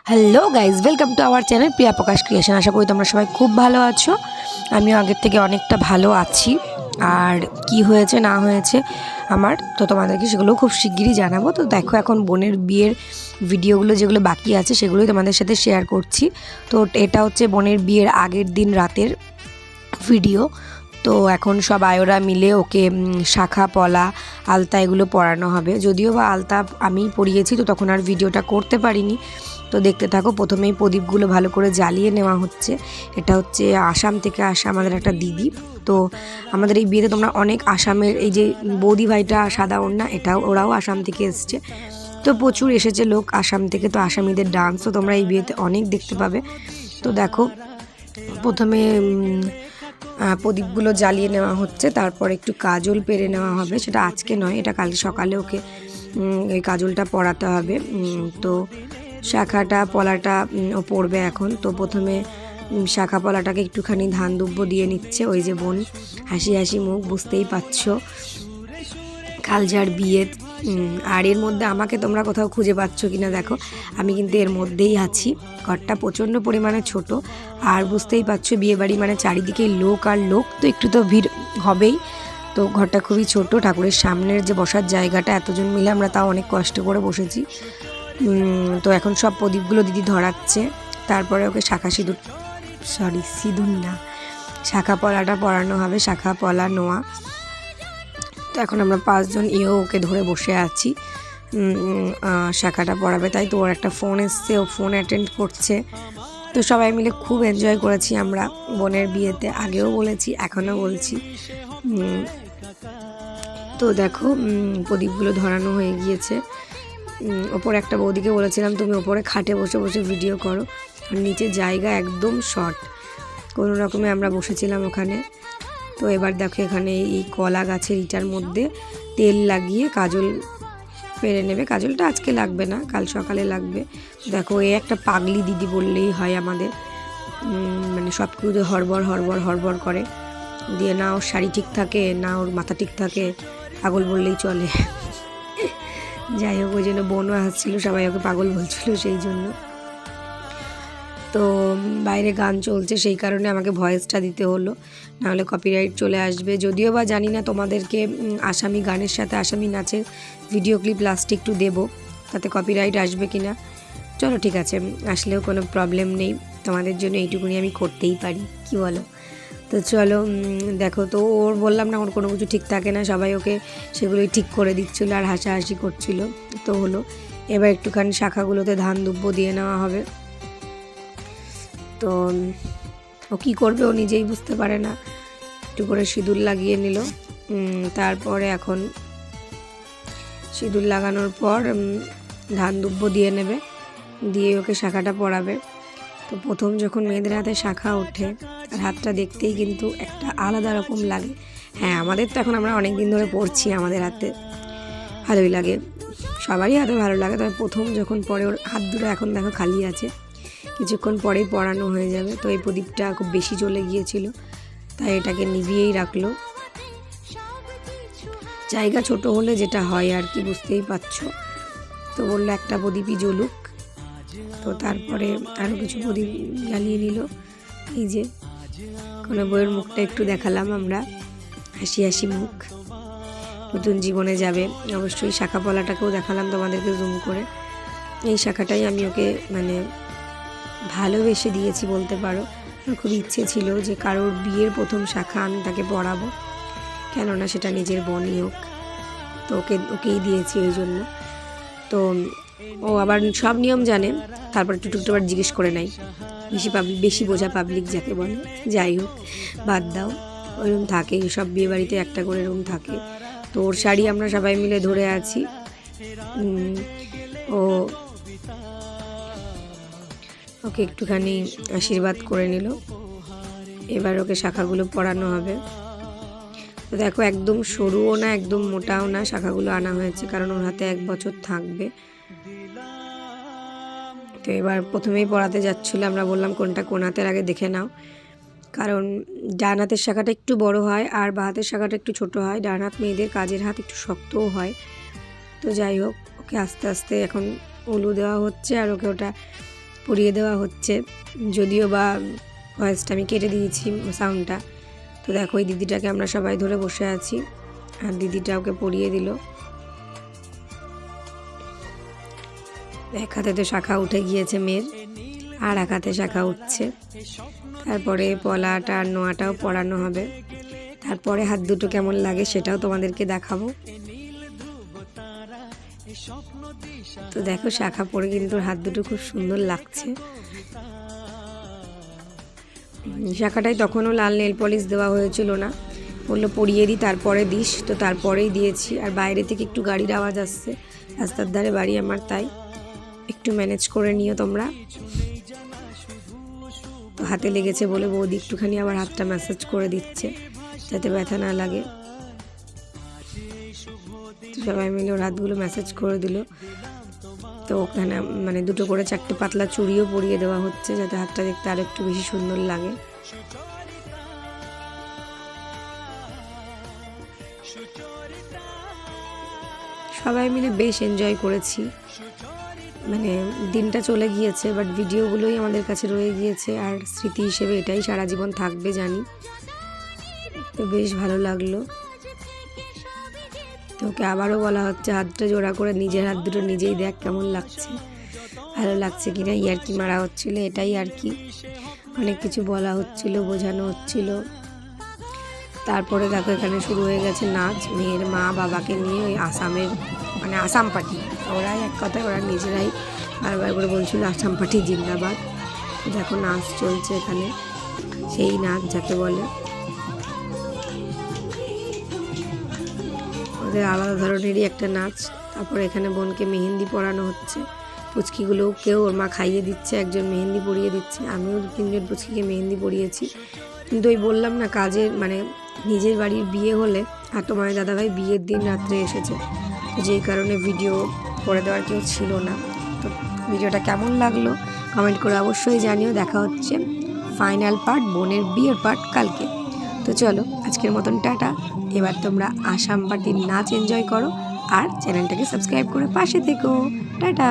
Hello guys, welcome to our channel Priya Prakash creation. আশা করি তোমরা সবাই খুব ভালো আছো। আমিও আগের থেকে অনেকটা ভালো আছি। আর কি হয়েছে না হয়েছে আমার, তো তোমাদেরকে সেগুলো খুব শিগগিরই জানাবো। তো দেখো, এখন বোনের বিয়ের ভিডিওগুলো যেগুলো বাকি আছে সেগুলোই তোমাদের সাথে শেয়ার করছি। তো এটা হচ্ছে বোনের বিয়ের আগের দিন রাতের ভিডিও। তো এখন সব আয়োরা মিলে ওকে শাখা পলা আলতা এগুলো পরানো হবে। যদিও বা আলতা আমিই পরিয়েছি, তো তখন আর ভিডিওটা করতে পারিনি। তো দেখতে থাকো। প্রথমেই প্রদীপগুলো ভালো করে জ্বালিয়ে নেওয়া হচ্ছে। এটা হচ্ছে আসাম থেকে আসা আমাদের একটা দিদি। তো আমাদের এই বিয়েতে তোমরা অনেক আসামের, এই যে বৌদি ভাইটা সাদা ওড়না, এটাও ওরাও আসাম থেকে এসছে। তো প্রচুর এসেছে লোক আসাম থেকে। তো আসামিদের ডান্সও তোমরা এই বিয়েতে অনেক দেখতে পাবে। তো দেখো, প্রথমে প্রদীপগুলো জ্বালিয়ে নেওয়া হচ্ছে, তারপর একটু কাজল পেরে নেওয়া হবে। সেটা আজকে নয়, এটা কাল সকালে ওকে এই কাজলটা পরাতে হবে। তো শাখাটা পলাটা ও পরবে এখন। তো প্রথমে শাখা পলাটাকে একটুখানি ধান দুব্বো দিয়ে নিচ্ছে। ওই যে বোন হাসি হাসি মুখ, বুঝতেই পারছো কাল যার বিয়ে। আর এর মধ্যে আমাকে তোমরা কোথাও খুঁজে পাচ্ছ কিনা দেখো, আমি কিন্তু এর মধ্যেই আছি। ঘরটা প্রচণ্ড পরিমাণে ছোট, আর বুঝতেই পারছো বিয়েবাড়ি মানে চারিদিকেই লোক আর লোক, তো একটু তো ভিড় হবেই। তো ঘরটা খুবই ছোট, ঠাকুরের সামনের যে বসার জায়গাটা, এতজন মিলে আমরা তাও অনেক কষ্ট করে বসেছি। তো এখন সব প্রদীপগুলো দিদি ধরাচ্ছে। তারপরে ওকে সিঁদুর না, শাখা পলাটা পরানো হবে, শাখা পলা নোয়া। তো এখন আমরা 5 জন ওকে ধরে বসে আছি। শাখাটা পড়াবে, তাই তো ওর একটা ফোন এসছে, ও ফোন অ্যাটেন্ড করছে। তো সবাই মিলে খুব এনজয় করেছি আমরা বোনের বিয়েতে। আগেও বলেছি, এখনও বলছি। তো দেখো, প্রদীপগুলো ধরানো হয়ে গিয়েছে। ওপরে একটা বৌদিকে বলেছিলাম তুমি ওপরে খাটে বসে বসে ভিডিও করো, আর নিচে জায়গা একদম শর্ট, কোনো রকমে আমরা বসেছিলাম ওখানে। তো এবার দেখো, এখানে এই কলা গাছের ইটার মধ্যে তেল লাগিয়ে কাজল পেরে নেবে। কাজলটা আজকে লাগবে না, কাল সকালে লাগবে। দেখো, এই একটা পাগলি দিদি বললেই হয় আমাদের, মানে সব কিছু হড়বড় হড়বড় হড়বড় করে দিয়ে, না ওর শাড়ি ঠিক থাকে, না ওর মাথা ঠিক থাকে, পাগল বললেই চলে। যাই হোক, ওই জন্য বোনও আসছিলো, সবাই ওকে পাগল বলছিল সেই জন্য। তো বাইরে গান চলছে, সেই কারণে আমাকে ভয়েসটা দিতে হলো, নাহলে কপিরাইট চলে আসবে। যদিও বা জানি না তোমাদেরকে আসামি গানের সাথে আসামি নাচের ভিডিও ক্লিপ লাস্টে একটু দেবো, তাতে কপিরাইট আসবে কি না। চলো ঠিক আছে, আসলেও কোনো প্রবলেম নেই, তোমাদের জন্য এইটুকুনি আমি করতেই পারি, কি বলো? তো চলো, দেখো, তো ওর বললাম না ওর কোনো কিছু ঠিক থাকে না, সবাই ওকে সেগুলোই ঠিক করে দিচ্ছিলো আর হাসাহাসি করছিল। তো হলো, এবার একটুখানি শাখাগুলোতে ধান দুব্বো দিয়ে নেওয়া হবে। তো ও কী করবে ও নিজেই বুঝতে পারে না, একটু করে সিঁদুর লাগিয়ে নিল। তারপরে এখন সিঁদুর লাগানোর পর ধান দুব্বো দিয়ে নেবে, দিয়ে ওকে শাখাটা পরাবে। তো প্রথম যখন মেয়েদের হাতে শাখা ওঠে, আর হাতটা দেখতেই কিন্তু একটা আলাদা রকম লাগে। হ্যাঁ, আমাদের তো এখন আমরা অনেক দিন ধরে পড়ছি, আমাদের হাতে ভালোই লাগে, সবারই হাতে ভালো লাগে। তবে প্রথম যখন পরে ওর হাত দুটো এখন দেখো খালি আছে, কিছুক্ষণ পরেই পড়ানো হয়ে যাবে। তো এই প্রদীপটা খুব বেশি জ্বলে গিয়েছিল, তাই এটাকে নিভিয়েই রাখলো। জায়গা ছোট হলে যেটা হয় আর কি, বুঝতেই পারছো। তো বললো একটা প্রদীপই জ্বলুক। তো তারপরে আরও কিছু প্রদীপ জ্বালিয়ে নিল। এই যে কোনো বইয়ের মুখটা একটু দেখালাম আমরা, হাসি হাসি মুখ, নতুন জীবনে যাবে। অবশ্যই শাখা পলাটাকেও দেখালাম তোমাদেরকে জুম করে। এই শাখাটাই আমি ওকে মানে ভালোবেসে দিয়েছি বলতে পারো। আমার খুব ইচ্ছে ছিল যে কারোর বিয়ের প্রথম শাখা আমি তাকে পরাবো, কেননা সেটা নিজের বোনই হোক। তো ওকেই দিয়েছি ওই জন্য। তো ও আবার সব নিয়ম জানে, তারপর একটু আবার জিজ্ঞেস করে নাই। বেশি বোঝা পাবলিক যাকে বলে। যাই হোক, বাদ দাও, ওইরকম থাকে, সব বিয়ে বাড়িতে একটা করে রুম থাকে। তো ওর শাড়ি আমরা সবাই মিলে ধরে আছি। ওকে একটুখানি আশীর্বাদ করে নিল। এবার ওকে শাখাগুলো পরানো হবে। তো দেখো, একদম সরুও না একদম মোটাও না, শাখাগুলো আনা হয়েছে কারণ ওর হাতে 1 বছর থাকবে। তো এবার প্রথমেই পড়াতে যাচ্ছিলো, আমরা বললাম কোনটা কোন হাতের আগে দেখে নাও, কারণ ডান হাতের শাখাটা একটু বড় হয় আর বাঁ হাতের শাখাটা একটু ছোট হয়। ডান হাত মেয়েদের কাজের হাত একটু শক্তও হয়। তো যাই হোক, ওকে আস্তে আস্তে এখন উলু দেওয়া হচ্ছে, আর ওকে ওটা পরিয়ে দেওয়া হচ্ছে, যদিও বা ভয়েসটা আমি কেটে দিয়েছি সাউন্ডটা। তো দেখো ওই দিদিটাকে আমরা সবাই ধরে বসে আছি, আর দিদিটা ওকে পরিয়ে দিল। এক হাতে তো শাখা উঠে গিয়েছে মেয়ের, আর এক হাতে শাখা উঠছে। তারপরে পলাটা আর নোয়াটাও পরানো হবে। তারপরে হাত দুটো কেমন লাগে সেটাও তোমাদেরকে দেখাবো। তো দেখো শাখা পরে কিন্তু হাত দুটো খুব সুন্দর লাগছে। শাখাটায় তখনও লাল নেল পলিশ দেওয়া হয়েছিল না, বললো পরিয়ে দিই তারপরে দিস, তো তারপরেই দিয়েছি। আর বাইরে থেকে একটু গাড়ির আওয়াজ আসছে, রাস্তার ধারে বাড়ি আমার, তাই একটু ম্যানেজ করে নিও তোমরা। তো হাতে লেগেছে বলে বৌদি একটুখানি আবার হাতটা ম্যাসাজ করে দিচ্ছে যাতে ব্যথা না লাগে। তো সবাই মিলে ওর হাতগুলো ম্যাসাজ করে দিল। তো ওখানে মানে 2 করে 4টে পাতলা চুড়িও পরিয়ে দেওয়া হচ্ছে যাতে হাতটা দেখতে আরো একটু বেশি সুন্দর লাগে। সবাই মিলে বেশ এনজয় করেছি, মানে দিনটা চলে গিয়েছে বাট ভিডিওগুলোই আমাদের কাছে রয়ে গিয়েছে, আর স্মৃতি হিসেবে এটাই সারা জীবন থাকবে জানি। তো বেশ ভালো লাগলো। তো ওকে আবারও বলা হচ্ছে হাতটা জোড়া করে নিজের হাত দুটো নিজেই দেখ কেমন লাগছে, ভালো লাগছে কিনা, ইয়ার্কি মারা হচ্ছিল, এটাই আর কি। অনেক কিছু বলা হচ্ছিল, বোঝানো হচ্ছিল। তারপরে দেখো এখানে শুরু হয়ে গেছে নাচ, মেয়ের মা বাবাকে নিয়ে ওই আসামের মানে আসাম পার্টি, ওরাই এক কথায় ওরা নিজেরাই বারবার করে বলছিল আসাম পার্টি জিন্দাবাদ। দেখো নাচ চলছে এখানে, সেই নাচ যাকে বলে। ওদের আলাদা ধরনেরই একটা নাচ। তারপরে এখানে বোনকে মেহেন্দি পরানো হচ্ছে, পুচকিগুলোকেও ওর মা খাইয়ে দিচ্ছে, একজন মেহেন্দি পরিয়ে দিচ্ছে। আমিও 2-3জন পুচকিকে মেহেন্দি পরিয়েছি। কিন্তু ওই বললাম না কাজের মানে নিজের বাড়ির বিয়ে হলে, আর তোমার দাদাভাই বিয়ের দিন রাত্রে এসেছে, তো যেই কারণে ভিডিও করে দেওয়ার কেউ ছিল না। তো ভিডিওটা কেমন লাগলো কমেন্ট করে অবশ্যই জানিও। দেখা হচ্ছে ফাইনাল পার্ট, বোনের বিয়ের পার্ট কালকে। তো চলো আজকের মতন টাটা। এবার তোমরা আসাম পার্টির নাচ এনজয় করো, আর চ্যানেলটাকে সাবস্ক্রাইব করে পাশে থেকো। টাটা।